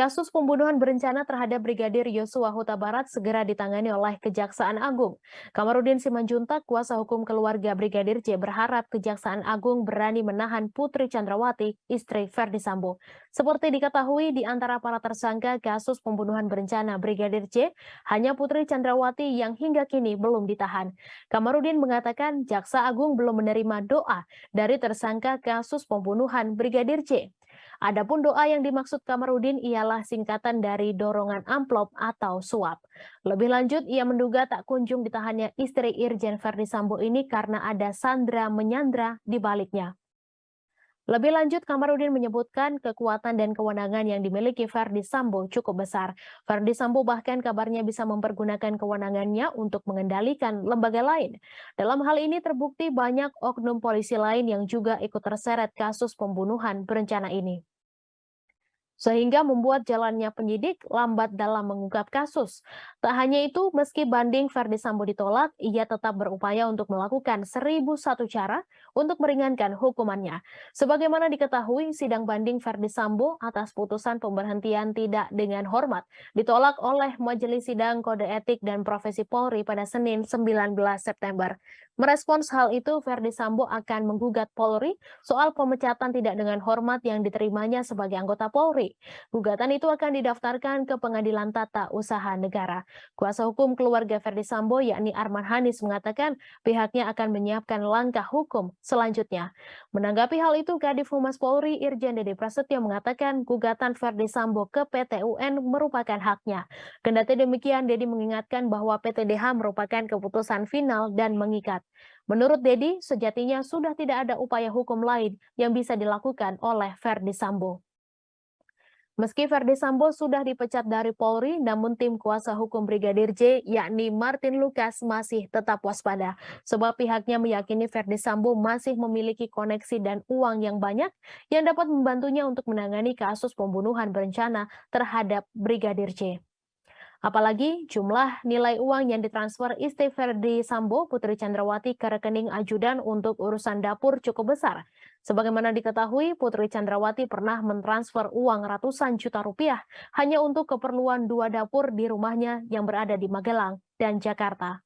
Kasus pembunuhan berencana terhadap Brigadir Yosua Huta Barat segera ditangani oleh Kejaksaan Agung. Kamarudin Simanjuntak, kuasa hukum keluarga Brigadir J, berharap Kejaksaan Agung berani menahan Putri Chandrawati, istri Verdi Sambo. Seperti diketahui, di antara para tersangka kasus pembunuhan berencana Brigadir J, hanya Putri Chandrawati yang hingga kini belum ditahan. Kamarudin mengatakan Jaksa Agung belum menerima doa dari tersangka kasus pembunuhan Brigadir J. Adapun doa yang dimaksud Kamarudin ialah singkatan dari dorongan amplop atau suap. Lebih lanjut, ia menduga tak kunjung ditahannya istri Irjen Verdi Sambo ini karena ada sandra menyandra di baliknya. Lebih lanjut, Kamarudin menyebutkan kekuatan dan kewenangan yang dimiliki Verdi Sambo cukup besar. Verdi Sambo bahkan kabarnya bisa mempergunakan kewenangannya untuk mengendalikan lembaga lain. Dalam hal ini terbukti banyak oknum polisi lain yang juga ikut terseret kasus pembunuhan berencana ini, sehingga membuat jalannya penyidik lambat dalam mengungkap kasus. Tak hanya itu, meski banding Verdi Sambo ditolak, ia tetap berupaya untuk melakukan 1001 cara untuk meringankan hukumannya. Sebagaimana diketahui, sidang banding Verdi Sambo atas putusan pemberhentian tidak dengan hormat ditolak oleh Majelis Sidang Kode Etik dan Profesi Polri pada Senin 19 September. Merespons hal itu, Verdi Sambo akan menggugat Polri soal pemecatan tidak dengan hormat yang diterimanya sebagai anggota Polri. Gugatan itu akan didaftarkan ke Pengadilan Tata Usaha Negara. Kuasa hukum keluarga Verdi Sambo yakni Arman Hanis mengatakan pihaknya akan menyiapkan langkah hukum selanjutnya. Menanggapi hal itu, Kadif Humas Polri Irjen Dede Prasetyo mengatakan gugatan Verdi Sambo ke PT UN merupakan haknya. Kendati demikian, Dedi mengingatkan bahwa PTDH merupakan keputusan final dan mengikat. Menurut Dedi, sejatinya sudah tidak ada upaya hukum lain yang bisa dilakukan oleh Verdi Sambo. Meski Verdi Sambo sudah dipecat dari Polri, namun tim kuasa hukum Brigadir J, yakni Martin Lucas, masih tetap waspada. Sebab pihaknya meyakini Verdi Sambo masih memiliki koneksi dan uang yang banyak yang dapat membantunya untuk menangani kasus pembunuhan berencana terhadap Brigadir J. Apalagi jumlah nilai uang yang ditransfer istri Verdi Sambo, Putri Chandrawati, ke rekening ajudan untuk urusan dapur cukup besar. Sebagaimana diketahui, Putri Chandrawati pernah mentransfer uang ratusan juta rupiah hanya untuk keperluan 2 dapur di rumahnya yang berada di Magelang dan Jakarta.